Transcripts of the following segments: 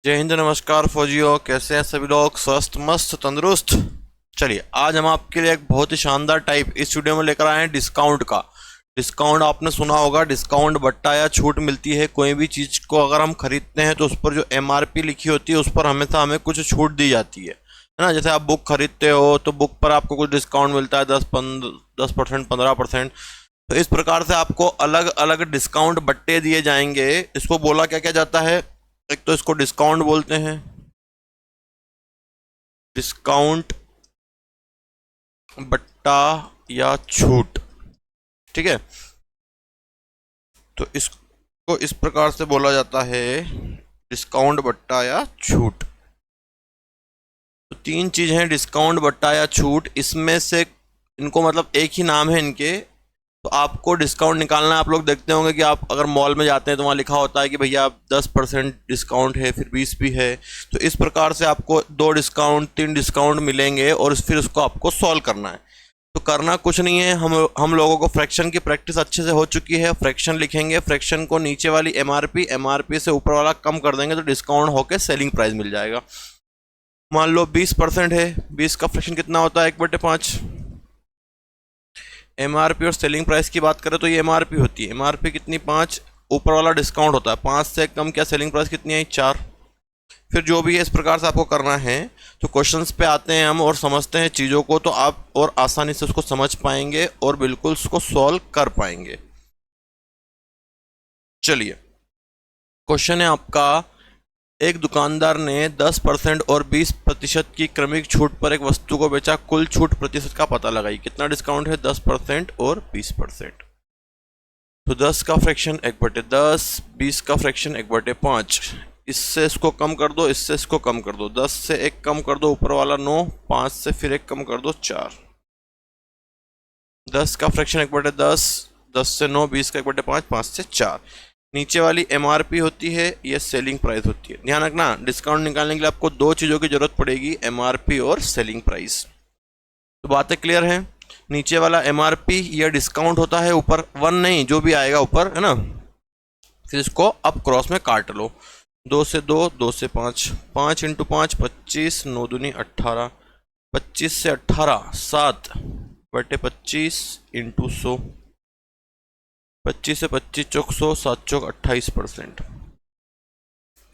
जय हिंद, नमस्कार फौजियों। कैसे हैं सभी लोग? स्वस्थ मस्त तंदुरुस्त। चलिए, आज हम आपके लिए एक बहुत ही शानदार टाइप इस वीडियो में लेकर आए हैं डिस्काउंट का। डिस्काउंट आपने सुना होगा, डिस्काउंट बट्टा या छूट मिलती है। कोई भी चीज़ को अगर हम खरीदते हैं तो उस पर जो एमआरपी लिखी होती है उस पर हमेशा हमें कुछ छूट दी जाती है ना। जैसे आप बुक खरीदते हो तो बुक पर आपको कुछ डिस्काउंट मिलता है, 10% 15%। तो इस प्रकार से आपको अलग अलग डिस्काउंट बट्टे दिए जाएंगे। इसको बोला क्या क्या जाता है? एक तो इसको डिस्काउंट बोलते हैं, डिस्काउंट बट्टा या छूट। ठीक है, तो इसको इस प्रकार से बोला जाता है, डिस्काउंट बट्टा या छूट। तो तीन चीज हैं, डिस्काउंट बट्टा या छूट। इसमें से इनको मतलब एक ही नाम है इनके। तो आपको डिस्काउंट निकालना है। आप लोग देखते होंगे कि आप अगर मॉल में जाते हैं तो वहाँ लिखा होता है कि भैया 10% डिस्काउंट है, फिर 20 भी है। तो इस प्रकार से आपको 2 डिस्काउंट 3 डिस्काउंट मिलेंगे और फिर उसको आपको सॉल्व करना है। तो करना कुछ नहीं है, हम लोगों को फ्रैक्शन की प्रैक्टिस अच्छे से हो चुकी है। फ्रैक्शन लिखेंगे, फ्रैक्शन को नीचे वाली एमआरपी से ऊपर वाला कम कर देंगे तो डिस्काउंट होकर सेलिंग प्राइस मिल जाएगा। मान लो 20% है, 20 का फ्रैक्शन कितना होता है? 1/5। एमआरपी और सेलिंग प्राइस की बात करें तो ये एमआरपी होती है। एमआरपी कितनी? 5। ऊपर वाला डिस्काउंट होता है 5 से कम। क्या सेलिंग प्राइस कितनी आई? 4। फिर जो भी है इस प्रकार से आपको करना है। तो क्वेश्चंस पे आते हैं हम और समझते हैं चीज़ों को, तो आप और आसानी से उसको समझ पाएंगे और बिल्कुल उसको सॉल्व कर पाएंगे। चलिए, क्वेश्चन है आपका, एक दुकानदार ने 10% और 20% की क्रमिक छूट पर एक वस्तु को बेचा। कुल छूट प्रतिशत का पता लगाइए। कितना डिस्काउंट है? 10% और 20%। तो 10 का फ्रैक्शन 1/10, 20 का फ्रैक्शन 1/5। इससे इसको कम कर दो, इससे इसको कम कर दो। 10 से 1 कम कर दो, ऊपर वाला 9। 5 से फिर 1 कम कर दो, 4। 10 का फ्रैक्शन 1/10, 10 से 9, 20 का 1/5, 5 से 4। नीचे वाली एमआरपी होती है, ये सेलिंग प्राइस होती है। ध्यान रखना, डिस्काउंट निकालने के लिए आपको दो चीज़ों की जरूरत पड़ेगी, एमआरपी और सेलिंग प्राइस। तो बातें क्लियर हैं? नीचे वाला एमआरपी या डिस्काउंट होता है, ऊपर 1 नहीं, जो भी आएगा ऊपर, है ना। फिर इसको अब क्रॉस में काट लो। 2 से 2, 2 से 5, 5 इंटू 5 25, 9 दूनी 18, 25 से 18 7/25 इंटू 100, 25 से 25 चौक 100, 7 चौक 28%।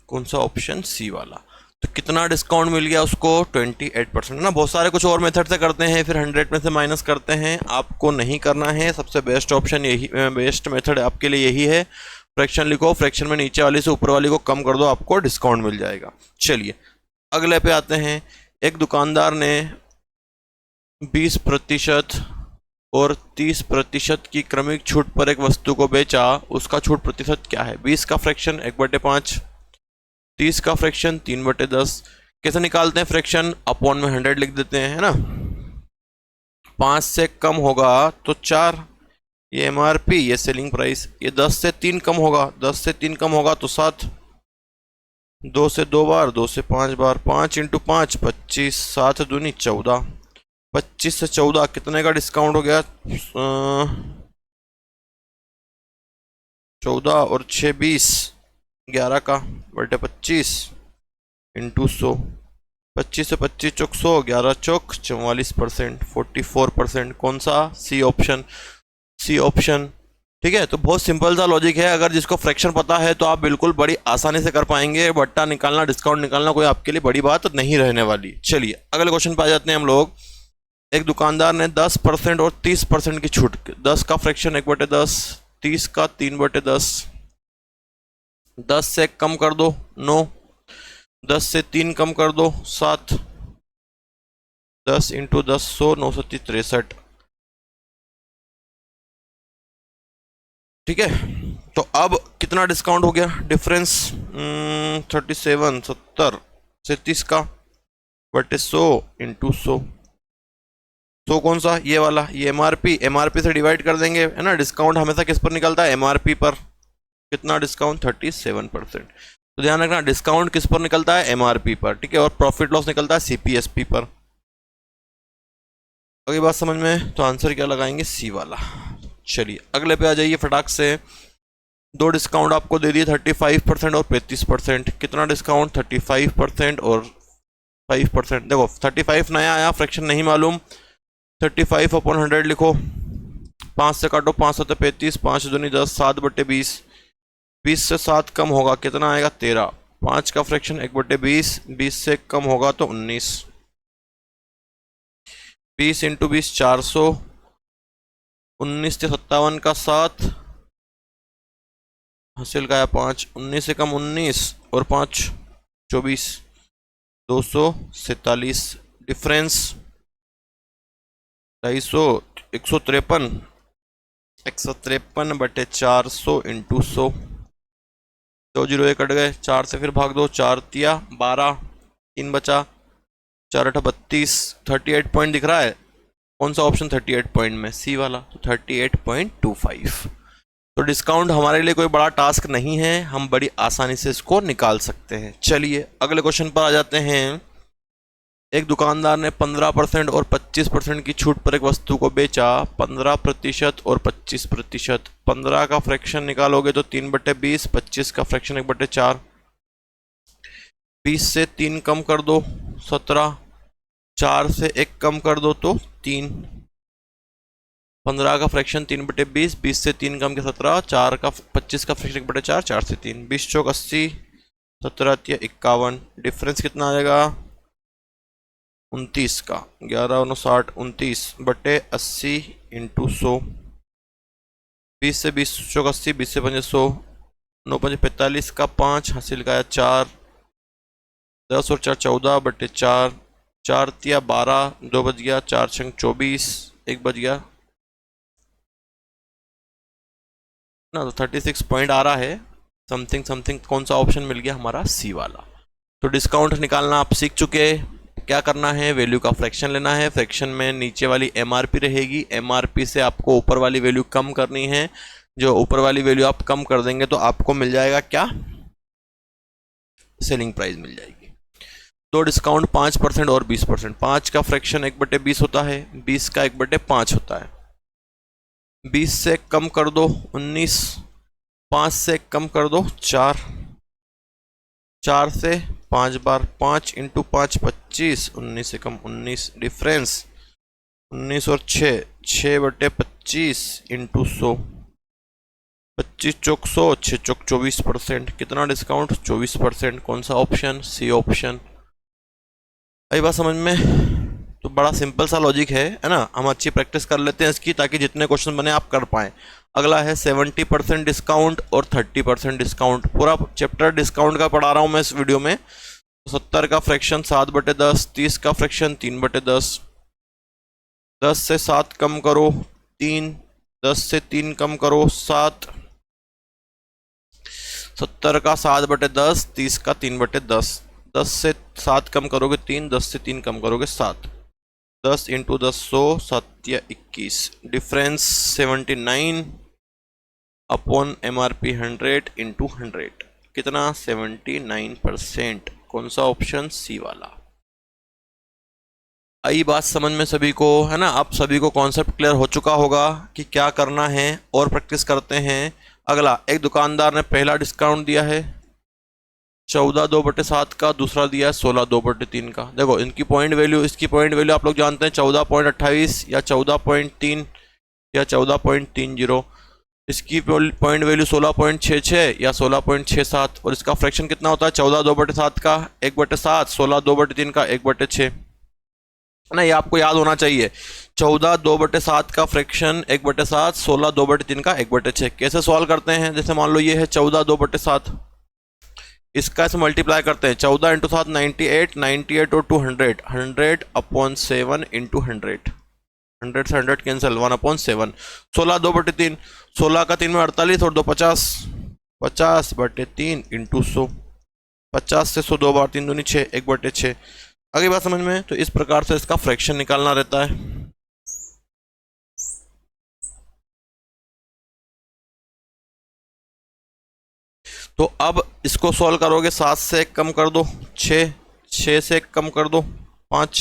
कौन सा? ऑप्शन सी वाला। तो कितना डिस्काउंट मिल गया उसको? 28% ना। बहुत सारे कुछ और मेथड से करते हैं, फिर 100 में से माइनस करते हैं। आपको नहीं करना है। सबसे बेस्ट ऑप्शन यही, बेस्ट मेथड आपके लिए यही है। फ्रैक्शन लिखो, फ्रैक्शन में नीचे वाली से ऊपर वाली को कम कर दो, आपको डिस्काउंट मिल जाएगा। चलिए, अगले पे आते हैं। एक दुकानदार ने 20% और 30% की क्रमिक छूट पर एक वस्तु को बेचा। उसका छूट प्रतिशत क्या है? 20 का फ्रैक्शन 1/5, 30 का फ्रैक्शन 3/10। कैसे निकालते हैं फ्रैक्शन? अपॉन में 100 लिख देते हैं, है ना। 5 से कम होगा तो 4, ये एमआरपी, ये सेलिंग प्राइस। ये 10 से 3 कम होगा, 10 से 3 कम होगा तो 7। 2 से 2 बार, 2 से 5 बार, 5 इंटू 5 25, 7 दूनी 14। 25 से 14 कितने का डिस्काउंट हो गया? 14 और 6 20, 11 का बटे 25 इंटू 100। 25 से 25 चौक 100, 11 चौक 44%, 44%। कौन सा? C option, C option. ठीक है, तो बहुत सिंपल सा लॉजिक है। अगर जिसको फ्रैक्शन पता है तो आप बिल्कुल बड़ी आसानी से कर पाएंगे। बट्टा निकालना, डिस्काउंट निकालना कोई आपके लिए बड़ी बात नहीं रहने वाली। चलिए, अगले क्वेश्चन पे आ जाते हैं हम लोग। एक दुकानदार ने 10% और 30% की छूट। 10 का फ्रैक्शन 1/10, 30 का 3/10। 10 से कम कर दो, 9। 10 से 3 कम कर दो, 7। 10 इंटू 10 100, 9 7 63। ठीक है, तो अब कितना डिस्काउंट हो गया? डिफरेंस 37, 70 से 30 का बटे 100 इंटू 100। 100 कौन सा? ये वाला, ये एमआरपी। एमआरपी से डिवाइड कर देंगे, है ना। डिस्काउंट हमेशा किस पर निकलता है? एमआरपी पर। कितना डिस्काउंट? 37%। तो ध्यान रखना, डिस्काउंट किस पर निकलता है? एमआरपी पर। ठीक है, और प्रॉफिट लॉस निकलता है सीपीएसपी पर। अगली बात समझ में? तो आंसर क्या लगाएंगे? सी वाला। चलिए, अगले पे आ जाइए फटाक से। दो डिस्काउंट आपको दे दिए 35% और 35%। कितना डिस्काउंट? 35% और 5%। देखो 35 नया आया, फ्रैक्शन नहीं मालूम, 35/100 लिखो, 5 से काटो, 5 7 35, 5 दूनी 10, 7/20, 20 से 7 कम होगा कितना आएगा? 13। 5 का फ्रैक्शन 1/20, 20 से कम होगा तो 19। 20 इंटू 20 400, 19 से 57 का 7, हासिल का है 5, 19 से कम 19 और 5 24, 247। Difference 250, 153, 153/400 into 100। 2 जीरो कट गए, 4 से फिर भाग दो, 4 तिया 12, 3 बचा, 4 8 32। 38 पॉइंट दिख रहा है, कौन सा ऑप्शन 38 पॉइंट में? सी वाला, तो 38.25। तो डिस्काउंट हमारे लिए कोई बड़ा टास्क नहीं है, हम बड़ी आसानी से इसको निकाल सकते हैं। चलिए अगले क्वेश्चन पर आ जाते हैं। एक दुकानदार ने 15% और 25% की छूट पर एक वस्तु को बेचा। 15% और 25%। 15 का फ्रैक्शन निकालोगे तो 3/20, 25 का फ्रैक्शन 1/4, 20 से 3 कम कर दो 17, 4 से 1 कम कर दो तो 3। 15 का फ्रैक्शन 3/20, 20 से 3 कम के 17, 4 का 25 का फ्रैक्शन 1/4, 4 से 3, 20 चौक 80, 17 या 51। डिफरेंस कितना आ जाएगा? 29 का, 11 9 60, 29/80 इंटू 100। 20 से 20 चौक 80, 20 से 5 100, 9 5 45 का 5, हासिल का 4, 10 और 4 14/4, 4 तिया 12, 2 बज गया, 4 छंग 24, 1 बज गया ना, तो 36 पॉइंट आ रहा है समथिंग समथिंग। कौन सा ऑप्शन मिल गया? हमारा सी वाला। तो डिस्काउंट निकालना आप सीख चुके। क्या करना है? वैल्यू का फ्रैक्शन लेना है। फ्रैक्शन में नीचे वाली एमआरपी रहेगी, एमआरपी से आपको ऊपर वाली वैल्यू कम करनी है। जो ऊपर वाली वैल्यू आप कम कर देंगे तो आपको मिल जाएगा क्या? सेलिंग प्राइस मिल जाएगी। दो डिस्काउंट 5% और 20%। 5 का फ्रैक्शन 1/20 होता है, 20 का 1/5 होता है। 20 से कम कर दो 19, 5 से कम कर दो 4, 4 से 5 बार 5 इंटू 5 25, 19 से कम 19। डिफरेंस 19 और 6, 6/25 इंटू 100, 25 चौक 100, 6 चौक 24%। कितना डिस्काउंट? 24%। कौन सा ऑप्शन? C option. आई बात समझ में? तो बड़ा सिंपल सा लॉजिक है ना। हम अच्छी प्रैक्टिस कर लेते हैं इसकी, ताकि जितने क्वेश्चन बने आप कर पाएँ। अगला है 70% डिस्काउंट और 30% डिस्काउंट। पूरा चैप्टर डिस्काउंट का पढ़ा रहा हूँ मैं इस वीडियो में। 70 का फ्रैक्शन 7/10, 30 का फ्रैक्शन 3/10, 10 से 7 कम करो 3, 10 से 3 कम करो 7, 70 का 7/10, 30 का 3/10, 10 से 7 कम करोगे 3, 10 से 3 कम करोगे 7, 10 इंटू 10 100, 7 या 21। Difference 79 upon MRP 100 into 100। कितना? 79%। कौन सा ऑप्शन? सी वाला। आई बात समझ में सभी को, है ना। अब सभी को कॉन्सेप्ट क्लियर हो चुका होगा कि क्या करना है, और प्रैक्टिस करते हैं। अगला, एक दुकानदार ने पहला डिस्काउंट दिया है 14 2/7 का, दूसरा दिया है 16 2/3 का। देखो इनकी पॉइंट वैल्यू, इसकी पॉइंट वैल्यू आप लोग जानते हैं 14.28 या 14.3 या 14.30। इसकी पॉइंट वैल्यू 16.66 या 16.67। और इसका फ्रैक्शन कितना होता है? 14 2/7 का 1/7, 16 2/3 का 1/6 ना। ये आपको याद होना चाहिए। 14 2/7 का फ्रैक्शन 1/7, 16 2/3 का 1/6। कैसे सॉल्व करते हैं? जैसे मान लो ये है 14 2/7, इसका ऐसे मल्टीप्लाई करते हैं। 14 इंटू 7 98, 98 और 200, 100/7 इंटू 100, 100 से 100 कैंसिल, 1/7। 16 2/3, 16 का 3 में 48 और 2 50, 50/3 इंटू 100, 50 से 100 2 बार, 3 दूनी 6, 1/6। आगे बात समझ में? तो इस प्रकार से इसका फ्रैक्शन निकालना रहता है। तो अब इसको सॉल्व करोगे, 7 से 1 कम कर दो 6, 6 से 1 कम कर दो 5,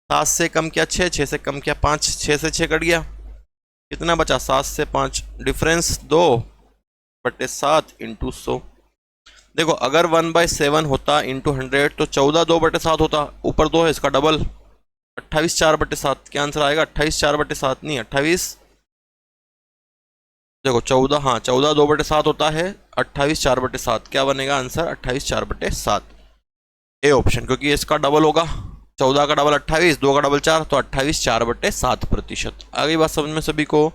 7 से कम किया 6, 6 से कम किया 5, 6 से 6 कट गया, कितना बचा? 7 से 5। डिफरेंस 2, बटे 7 इंटू 100। देखो अगर 1/7 होता इंटू 100 तो 14 2/7 होता, ऊपर 2 है इसका डबल 28 4/7। क्या आंसर आएगा? 28 4/7 नहीं, 28। देखो 14, हाँ 14 2/7 होता है, 28 4/7। क्या बनेगा आंसर? 28 4/7, ए ऑप्शन, क्योंकि इसका डबल होगा। 14 का डबल 28, 2 का डबल 4, तो 28 4/7%। आगे बात समझ में सभी को?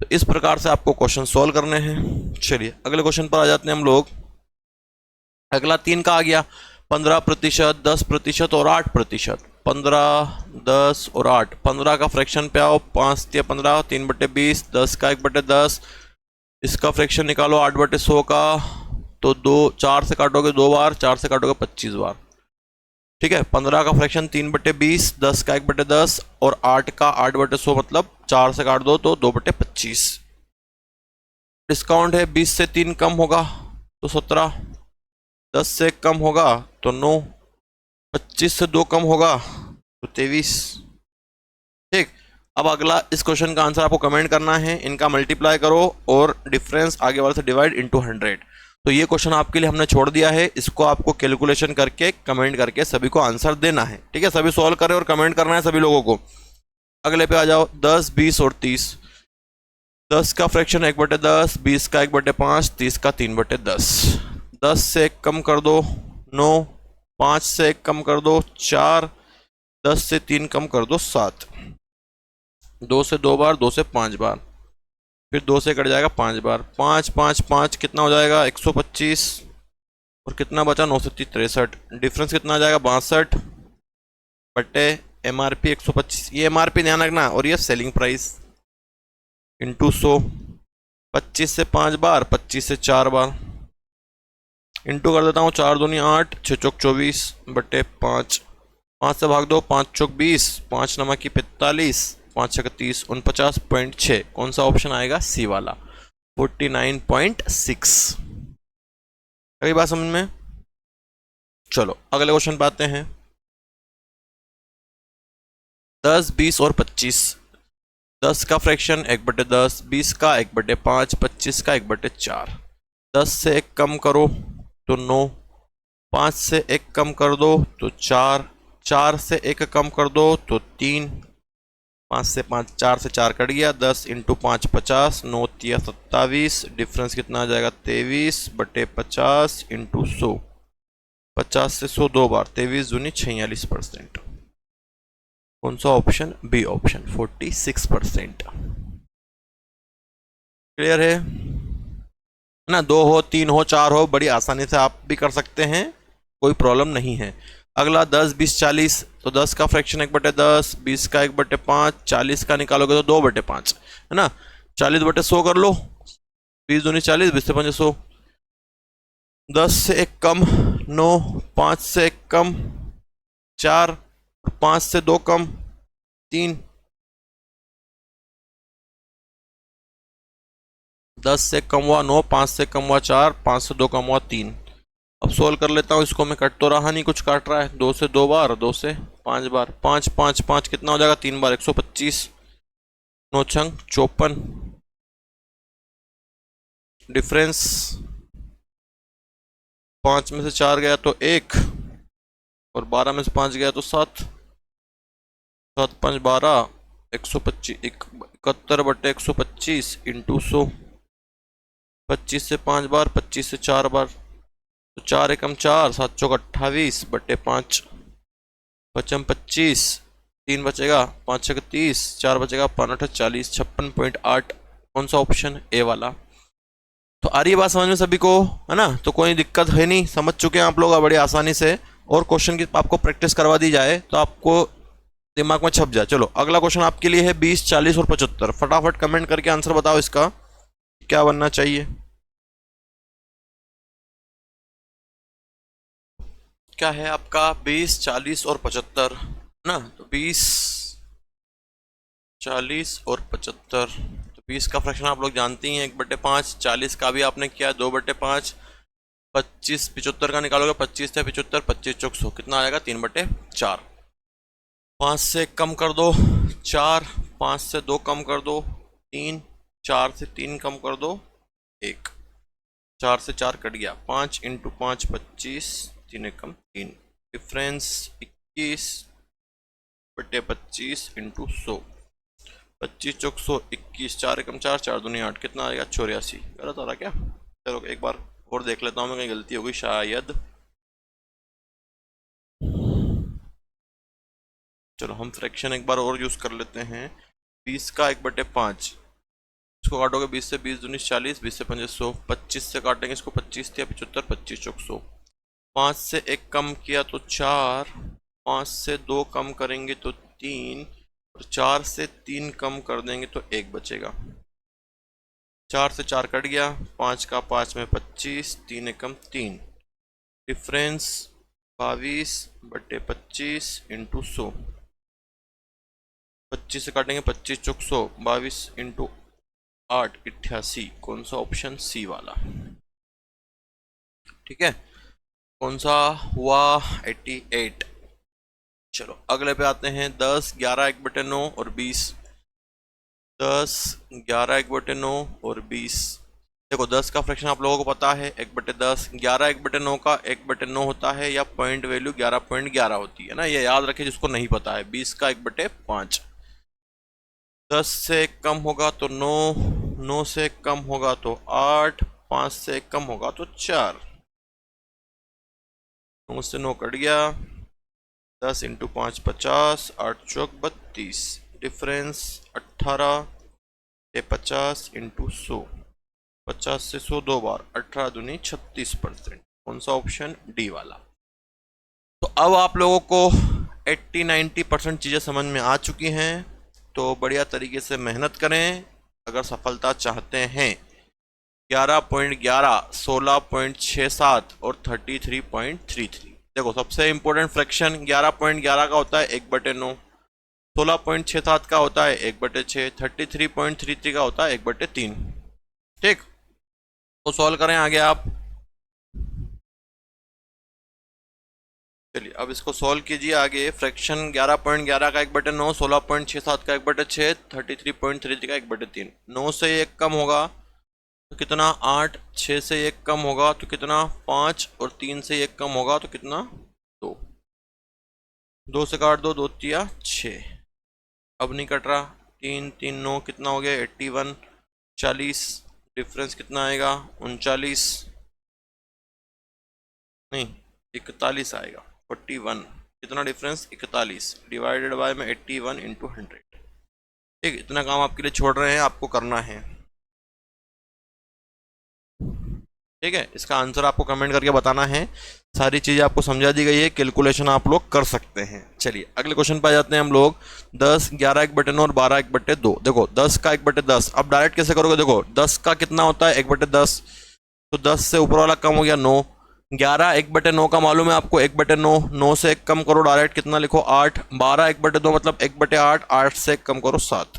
तो इस प्रकार से आपको क्वेश्चन सॉल्व करने हैं। चलिए अगले क्वेश्चन पर आ जाते हैं हम लोग। अगला 3 का आ गया, 15%, 10% और 8%। 15, 10 और 8। 15 का फ्रैक्शन पे आओ, 5 या 15, 3/20, 10 का 1/10। इसका फ्रैक्शन निकालो 8/100 का, तो 4 से काटोगे 2 बार, 4 से काटोगे 25 बार। ठीक है, 15 का फ्रैक्शन 3/20, 10 का 1/10 और 8 का 8/100, मतलब 4 से काट दो तो 2/25। डिस्काउंट है, 20 से 3 कम होगा तो 17, 10 से कम होगा तो 9, 25 से 2 कम होगा तो 23। ठीक, अब अगला इस क्वेश्चन का आंसर आपको कमेंट करना है, इनका मल्टीप्लाई करो और डिफरेंस आगे वाले से डिवाइड इनटू 100। तो ये क्वेश्चन आपके लिए हमने छोड़ दिया है, इसको आपको कैलकुलेशन करके कमेंट करके सभी को आंसर देना है। ठीक है, सभी सॉल्व करें और कमेंट करना है सभी लोगों को। अगले पे आ जाओ, 10, 20 और 30। 10 का फ्रैक्शन 1/10, 20 का 1/5, 30 का 3/10। 10 से कम कर दो 9, 5 से कम कर दो 4, 10 से 3 कम कर दो 7, 2 से 2 बार, 2 से 5 बार, फिर 2 से कट जाएगा 5 बार। 5 5 5 कितना हो जाएगा? 125। और कितना बचा? 9 से 63। डिफरेंस कितना आ जाएगा? 62 बटे MRP 125। ये MRP ध्यान रखना, और ये सेलिंग प्राइस इंटू 100। 25 से 5 बार, 25 से 4 बार, इंटू कर देता हूँ, 4 दूनी 8, 6 चौक 24 बटे 5। 5 से भाग दो, 5 चौक 20, 5 नमक की 45, 5 छक 30, 49.6। कौन सा ऑप्शन आएगा? सी वाला, 49.6। अगली बात समझ में? चलो अगले क्वेश्चन पे आते हैं। 10, 20 और 25। 10 का फ्रैक्शन 1/10, 20 का 1/5, 25 का 1/4। 10 से 1 कम करो तो 9, 5 से 1 कम कर दो तो 4, 4 से 1 कम कर दो तो 3, 5 से 5, 4 से 4 कट गया, 10 इंटू 5 50, 9 तिया 27। डिफरेंस कितना आ जाएगा? 23 बटे 50 इंटू 100। 50 से 100 2 बार, 23 दूनी 46%। कौन सा ऑप्शन? B option, 46%। क्लियर है ना? 2 हो, 3 हो, 4 हो, बड़ी आसानी से आप भी कर सकते हैं, कोई प्रॉब्लम नहीं है। अगला 10, 20, 40। तो 10 का फ्रैक्शन 1/10, 20 का 1/5, 40 का निकालोगे तो 2/5, है ना? 40/100 कर लो, 20 दूनी 40, 20 से 5 100। 10 से 1 कम 9, 5 से 1 कम 4, 5 से 2 कम 3, 10 से कम हुआ 9, 5 से कम हुआ 4, 5 से 2 कम हुआ 3। अब सोल्व कर लेता हूँ इसको मैं, कट तो रहा नहीं, कुछ काट रहा है। 2 से 2 बार, 2 से 5 बार, 5 5 5 कितना हो जाएगा? 3 बार, 125, 9 छंग 54। डिफरेंस 5 में से 4 गया तो 1, और 12 में से 5 गया तो 7, 7 5 12, 125, 71/125 इंटू 100। 25 से 5 बार, 25 से 4 बार, तो 4 एकम 4, 7 चौक 28 बटे 5, 5 25, 3 बचेगा, 5 छक 30, 4 बचेगा, 5 8 40, 56.8। कौन सा ऑप्शन? ए वाला। तो आ रही है बात समझ में सभी को, है ना? तो कोई दिक्कत है नहीं, समझ चुके हैं आप लोग बड़ी आसानी से। और क्वेश्चन की आपको प्रैक्टिस करवा दी जाए तो आपको दिमाग में छप जाए। चलो अगला क्वेश्चन आपके लिए है 20, 40 और 75। फटाफट कमेंट करके आंसर बताओ इसका क्या बनना चाहिए। क्या है आपका? 20, 40 और 75 ना? तो 20, 40 और 75। तो 20 का फ्रैक्शन आप लोग जानते ही हैं 1/5, 40 का भी आपने किया 2/5, 25 75 का निकालोगे, 25 से 75, 25 चौक 100, कितना आएगा? 3/4। 5 से कम कर दो 4, 5 से 2 कम कर दो 3, 4 से 3 कम कर दो 1। 4 से 4 कट गया, 5 इंटू 5 25, 3 एकम 3, डिफरेंस 21 बटे 25 इंटू 100, 25 चौक 100, 21, 4 एकम 4, 4 दूनी 8, कितना आएगा 84। गलत आ रहा क्या? चलो एक बार और देख लेता हूँ मैं, कहीं गलती हो गई शायद। चलो हम फ्रैक्शन एक बार और यूज कर लेते हैं। 20 का 1/5, इसको काटोगे 20 से, 20 दूनी 40, 20 से 5 100, 25 से काटेंगे इसको, 25 से 75, 25 चौक 100, 5 से 1 कम किया तो 4, 5 से 2 कम करेंगे तो 3, और 4 से 3 कम कर देंगे तो 1 बचेगा। 4 से 4 कट गया, 5 का 5 में 25, 3 एकम 3, डिफरेंस 22 बटे 25 इंटू 100, 25 से काटेंगे 25 चौक 100, 22 इंटू 8, 88। कौन सा? ऑप्शन सी वाला। ठीक है, कौन सा हुआ? 88। चलो अगले पे आते हैं। 10, 11, 1/9 और 20। 10, 11, 1/9 और 20। देखो 10 का फ्रैक्शन आप लोगों को पता है 1/10, 11 1/9 का 1/9 होता है, या पॉइंट वैल्यू 11.11 होती है ना, ये याद रखे जिसको नहीं पता है। 20 का 1/5, 10 से 1 कम होगा तो 9, 9 से 1 कम होगा तो 8, 5 से 1 कम होगा तो 4, 9 से 9 कट गया, 10 इंटू 5 50, 8 चौक 32, डिफरेंस 18 से 50 इंटू 100, 50 से 100 दो बार, 18 दूनी 36%। कौन सा? ऑप्शन डी वाला। तो अब आप लोगों को 80-90% चीज़ें समझ में आ चुकी हैं, तो बढ़िया तरीके से मेहनत करें अगर सफलता चाहते हैं। 11.11, 16.67 और 33.33। देखो सबसे इंपॉर्टेंट फ्रैक्शन 11.11 का होता है 1/9, 16.67 का होता है 1/6, 33.33 का होता है 1/3। ठीक, तो सॉल्व करें आगे आप। चलिए अब इसको सॉल्व कीजिए आगे। फ्रैक्शन 11.11 का 1/9, 16.67 का 1/6, 33.33 का 1/3। 9 से 1 कम होगा तो कितना? 8, 6 से 1 कम होगा तो कितना? 5, और 3 से 1 कम होगा तो कितना? 2, 2 से काट दो, 2 तिया 6, अब नहीं कट रहा, 3 3 9, कितना हो गया? 81, 40, डिफरेंस कितना आएगा? 39, नहीं 41 आएगा, 41। कितना डिफरेंस? 41 डिवाइडेड बाय में 81 इंटू 100। ठीक, इतना काम आपके लिए छोड़ रहे हैं, आपको करना है। ठीक है, इसका आंसर आपको कमेंट करके बताना है। सारी चीज़ें आपको समझा दी गई है, कैलकुलेशन आप लोग कर सकते हैं। चलिए अगले क्वेश्चन पे आ जाते हैं हम लोग। 10, 11 1/9 और 12 1/2। देखो 10 का 1/10 अब डायरेक्ट कैसे करोगे? देखो 10 का कितना होता है 1/10, तो 10 से ऊपर वाला कम हो गया 9। 11 1/9 का मालूम है आपको 1/9, 9 से 1 कम करो डायरेक्ट, कितना लिखो? 8। 12 1/2 मतलब 1/8, 8 से 1 कम करो 7,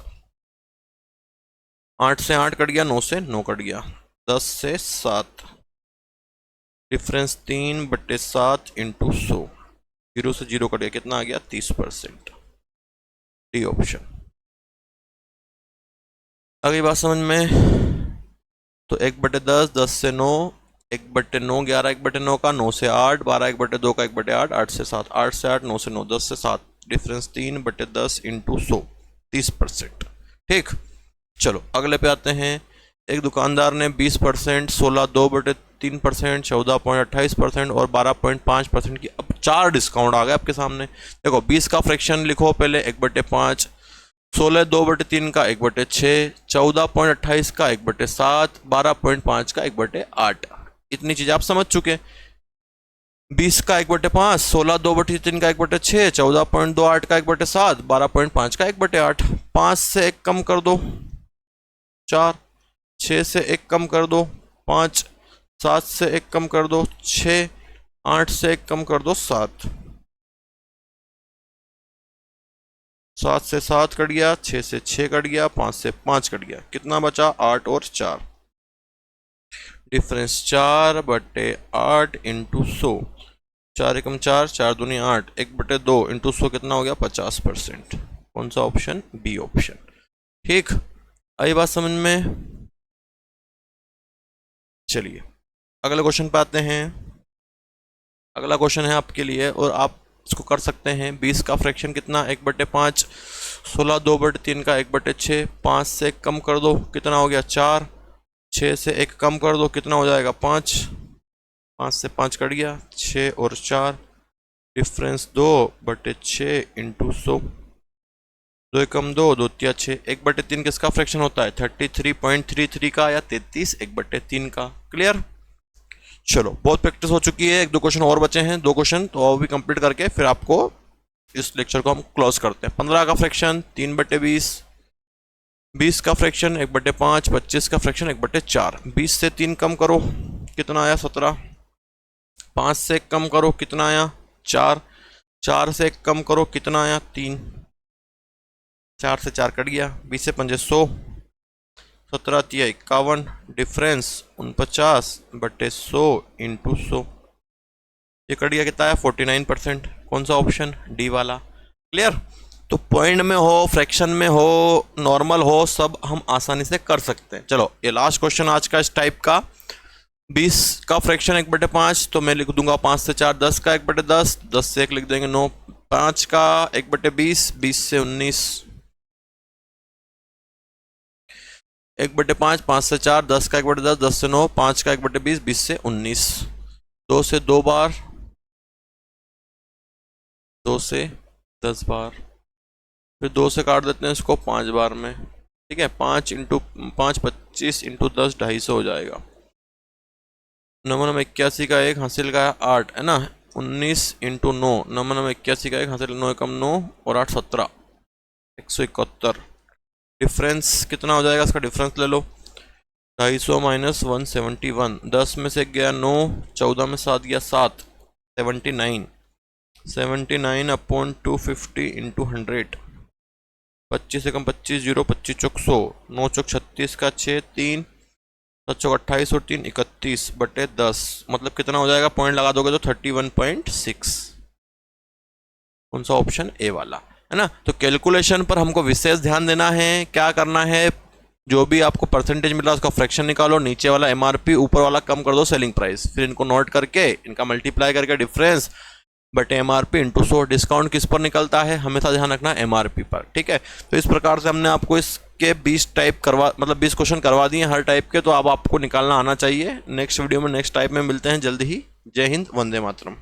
8 से 8 कट गया, 9 से 9 कट गया, 10 से 7, डिफरेंस 3/7 इंटू 100, 0 से 0 कट गया, कितना आ गया? 30%। D option. अगली बात समझ में, तो 1/10, 10 से 9, 1/9, 11 1/9 का, 9 से 8, 12 1/2 का 1/8, 8 से 7, 8 से 8, 9 से 9, 10 से 7, डिफरेंस 3/10 इंटू 100, 30%। ठीक, चलो अगले पे आते हैं। एक दुकानदार ने 20%, 16 2/3%, 14.28% और 12.5% की अब 4 डिस्काउंट आ गए आपके सामने। देखो 20 का फ्रैक्शन लिखो पहले 1/5, 16 2/3 का 1/6, 14.28 का 1/7, 12.5 का 1/8। इतनी चीजें आप समझ चुके। 20 का 1/5, 16 2/3 का 1/6, 14.28 का 1/7, 12.5 का 1/8। 5 से 1 कम कर दो 4, 6 से 1 कम कर दो 5, 7 से 1 कम कर दो 6, 8 से 1 कम कर दो 7, 7 से 7 कट गया, 6 से 6 कट गया, 5 से 5 कट गया, कितना बचा? 8 और 4, डिफरेंस 4/8 इंटू 100, 4 एकम 4, 4 दूनी 8, 1/2 इंटू 100 कितना हो गया? 50%। कौन सा? Option B option. ठीक, आई बात समझ में? चलिए अगले क्वेश्चन पे आते हैं। अगला क्वेश्चन है आपके लिए और आप इसको कर सकते हैं। 20 का फ्रैक्शन कितना, 1/5। 16 2/3 का 1/6। 5 से कम कर दो, कितना हो गया 4। 6 से 1 कम कर दो, कितना हो जाएगा 5। 5 से 5 कट गया, 6 और 4, डिफरेंस 2/6 इंटू 100। 2 एकम 2, 2 तिया 6। 1/3 किसका फ्रैक्शन होता है, 33.33 का या 33 1/3 का। क्लियर। चलो बहुत प्रैक्टिस हो चुकी है, 1-2 क्वेश्चन और बचे हैं, 2 क्वेश्चन तो वो भी कंप्लीट करके फिर आपको इस लेक्चर को हम क्लोज करते हैं। 15 का फ्रैक्शन 3/20। 20 का फ्रैक्शन 1/5। 25 का फ्रैक्शन 1/4। 20 से 3 कम करो, कितना आया 17। 5 से कम करो, कितना आया 4। 4 से कम करो, कितना आया 3। 4 से 4 कट गया, 20 से 5 100। 17 तिया 51, डिफरेंस 49/100 इंटू 100। ये कट गया, कितना है 49%। कौन सा ऑप्शन, डी वाला। क्लियर। तो पॉइंट में हो, फ्रैक्शन में हो, नॉर्मल हो, सब हम आसानी से कर सकते हैं। चलो ये लास्ट क्वेश्चन आज का इस टाइप का। 20 का फ्रैक्शन 1/5, तो मैं लिख दूंगा 5 से 4 10 का 1/10। 10 से 1 लिख देंगे 9। 5 का 1/20, 20 से 19। 1/5, 5 से 4, 10 का 1/10, 10 से 9, 5 का 1/20, 20 से 19। 2 से 2 बार, 2 से 10 बार, फिर 2 से काट देते हैं इसको 5 बार में। ठीक है, 5 इंटू 5 25 इंटू 10 250 हो जाएगा। 9 81 का 1 हासिल का 8 है ना। 19 इंटू 9, 9 81 का 1 हासिल 9 एकम 9 और 8 17, 171। डिफरेंस कितना हो जाएगा, इसका डिफरेंस ले लो। 250 माइनस 171। 10 में से गया 9, 14 में 7 गया 7, 79। 79 अपॉन 250 इंटू 100। 25 एकम 25 0, 25 चौक 100, 9 चौक 36 का 6 3, 7 चौक 28 और 3 31/10। मतलब कितना हो जाएगा, पॉइंट लगा दोगे तो 31.6। कौन सा ऑप्शन, ए वाला है ना। तो कैलकुलेशन पर हमको विशेष ध्यान देना है। क्या करना है, जो भी आपको परसेंटेज मिला उसका फ्रैक्शन निकालो, नीचे वाला एमआरपी, ऊपर वाला कम कर दो सेलिंग प्राइस, फिर इनको नोट करके इनका मल्टीप्लाई करके डिफरेंस बटे एमआरपी इंटू 100। डिस्काउंट किस पर निकलता है, हमेशा ध्यान रखना एमआरपी पर। ठीक है, तो इस प्रकार से हमने आपको इसके 20 टाइप करवा, मतलब 20 क्वेश्चन करवा दिए हर टाइप के। तो अब आपको निकालना आना चाहिए। नेक्स्ट वीडियो में नेक्स्ट टाइप में मिलते हैं जल्द ही। जय हिंद, वंदे मातरम।